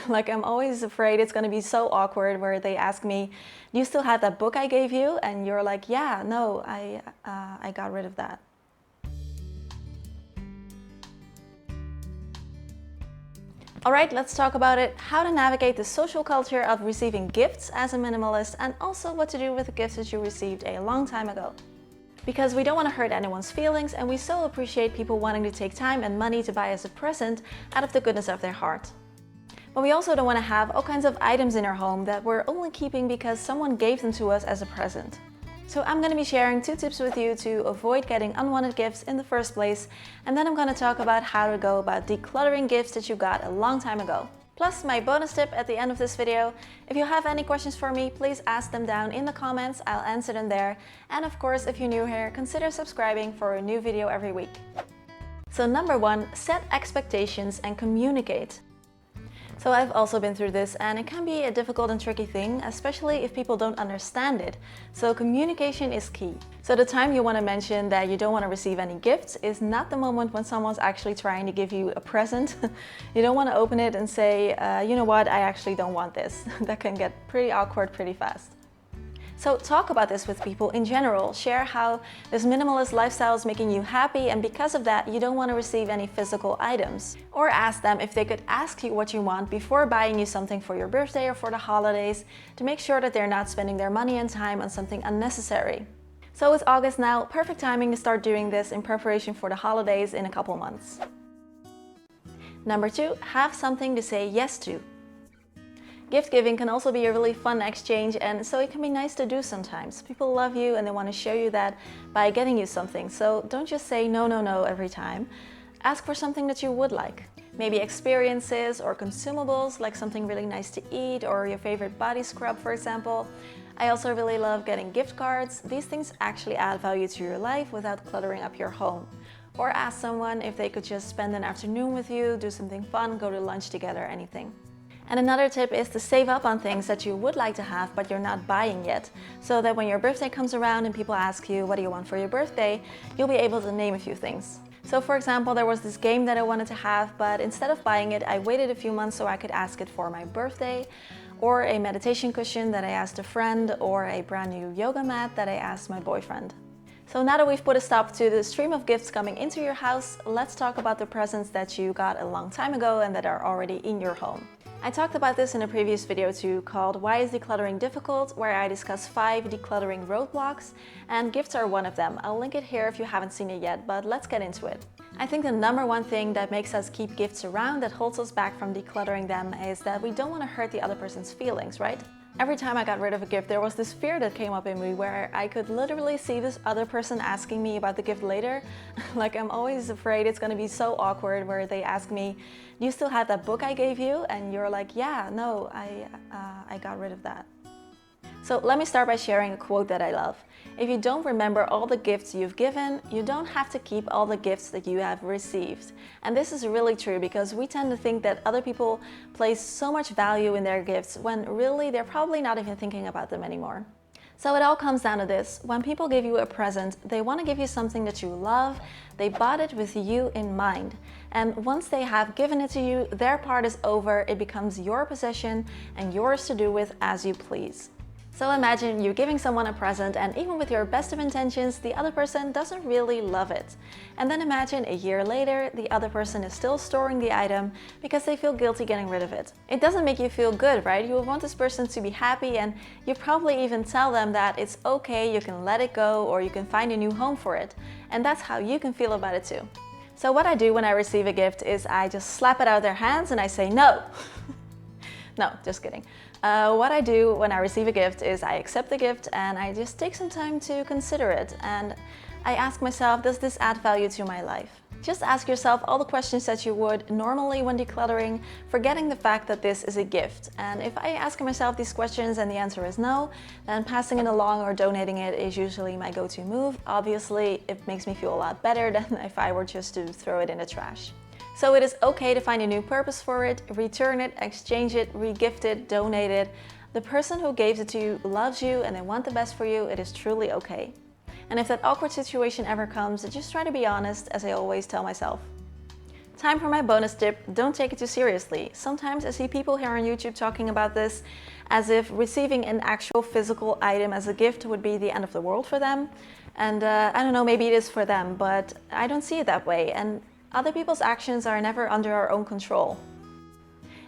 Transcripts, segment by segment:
Like, I'm always afraid it's going to be so awkward where they ask me, do you still have that book I gave you? And you're like, yeah, no, I got rid of that. All right, let's talk about it. How to navigate the social culture of receiving gifts as a minimalist, and also what to do with the gifts that you received a long time ago. Because we don't want to hurt anyone's feelings, and we so appreciate people wanting to take time and money to buy us a present out of the goodness of their heart. But we also don't want to have all kinds of items in our home that we're only keeping because someone gave them to us as a present. So I'm going to be sharing 2 tips with you to avoid getting unwanted gifts in the first place, and then I'm going to talk about how to go about decluttering gifts that you got a long time ago. Plus my bonus tip at the end of this video. If you have any questions for me, please ask them down in the comments, I'll answer them there. And of course, if you're new here, consider subscribing for a new video every week. So number 1, set expectations and communicate. So I've also been through this, and it can be a difficult and tricky thing, especially if people don't understand it. So communication is key. So the time you want to mention that you don't want to receive any gifts is not the moment when someone's actually trying to give you a present. You don't want to open it and say, you know what, I actually don't want this. That can get pretty awkward pretty fast. So talk about this with people in general. Share how this minimalist lifestyle is making you happy, and because of that, you don't want to receive any physical items. Or ask them if they could ask you what you want before buying you something for your birthday or for the holidays, to make sure that they're not spending their money and time on something unnecessary. So it's August now, perfect timing to start doing this in preparation for the holidays in a couple months. Number 2, have something to say yes to. Gift giving can also be a really fun exchange, and so it can be nice to do sometimes. People love you and they want to show you that by getting you something. So don't just say no, no, no every time. Ask for something that you would like. Maybe experiences or consumables, like something really nice to eat or your favorite body scrub, for example. I also really love getting gift cards. These things actually add value to your life without cluttering up your home. Or ask someone if they could just spend an afternoon with you, do something fun, go to lunch together, anything. And another tip is to save up on things that you would like to have but you're not buying yet, so that when your birthday comes around and people ask you what do you want for your birthday, you'll be able to name a few things. So for example, there was this game that I wanted to have, but instead of buying it, I waited a few months so I could ask it for my birthday, or a meditation cushion that I asked a friend, or a brand new yoga mat that I asked my boyfriend. So now that we've put a stop to the stream of gifts coming into your house, let's talk about the presents that you got a long time ago and that are already in your home. I talked about this in a previous video too, called Why is Decluttering Difficult?, where I discuss 5 decluttering roadblocks, and gifts are one of them. I'll link it here if you haven't seen it yet, but let's get into it. I think the number 1 thing that makes us keep gifts around, that holds us back from decluttering them, is that we don't want to hurt the other person's feelings, right? Every time I got rid of a gift, there was this fear that came up in me where I could literally see this other person asking me about the gift later. Like, I'm always afraid it's going to be so awkward where they ask me, do you still have that book I gave you? And you're like, yeah, no, I got rid of that. So let me start by sharing a quote that I love. If you don't remember all the gifts you've given, you don't have to keep all the gifts that you have received. And this is really true because we tend to think that other people place so much value in their gifts when really they're probably not even thinking about them anymore. So it all comes down to this. When people give you a present, they want to give you something that you love. They bought it with you in mind. And once they have given it to you, their part is over. It becomes your possession and yours to do with as you please. So imagine you're giving someone a present, and even with your best of intentions, the other person doesn't really love it. And then imagine a year later, the other person is still storing the item because they feel guilty getting rid of it. It doesn't make you feel good, right? You want this person to be happy, and you probably even tell them that it's okay, you can let it go, or you can find a new home for it. And that's how you can feel about it too. So what I do when I receive a gift is I just slap it out of their hands and I say no. No, just kidding. What I do when I receive a gift is I accept the gift and I just take some time to consider it, and I ask myself, does this add value to my life? Just ask yourself all the questions that you would normally when decluttering, forgetting the fact that this is a gift. And if I ask myself these questions and the answer is no, then passing it along or donating it is usually my go-to move. Obviously, it makes me feel a lot better than if I were just to throw it in the trash. So it is okay to find a new purpose for it, return it, exchange it, re-gift it, donate it. The person who gave it to you loves you and they want the best for you. It is truly okay. And if that awkward situation ever comes, just try to be honest, as I always tell myself. Time for my bonus tip: don't take it too seriously. Sometimes I see people here on YouTube talking about this as if receiving an actual physical item as a gift would be the end of the world for them. And I don't know, maybe it is for them, but I don't see it that way. And other people's actions are never under our own control.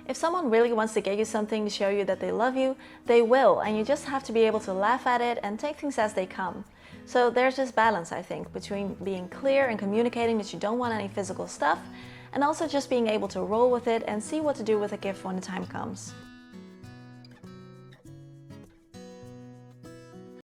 If someone really wants to get you something to show you that they love you, they will, and you just have to be able to laugh at it and take things as they come. So there's this balance, I think, between being clear and communicating that you don't want any physical stuff, and also just being able to roll with it and see what to do with a gift when the time comes.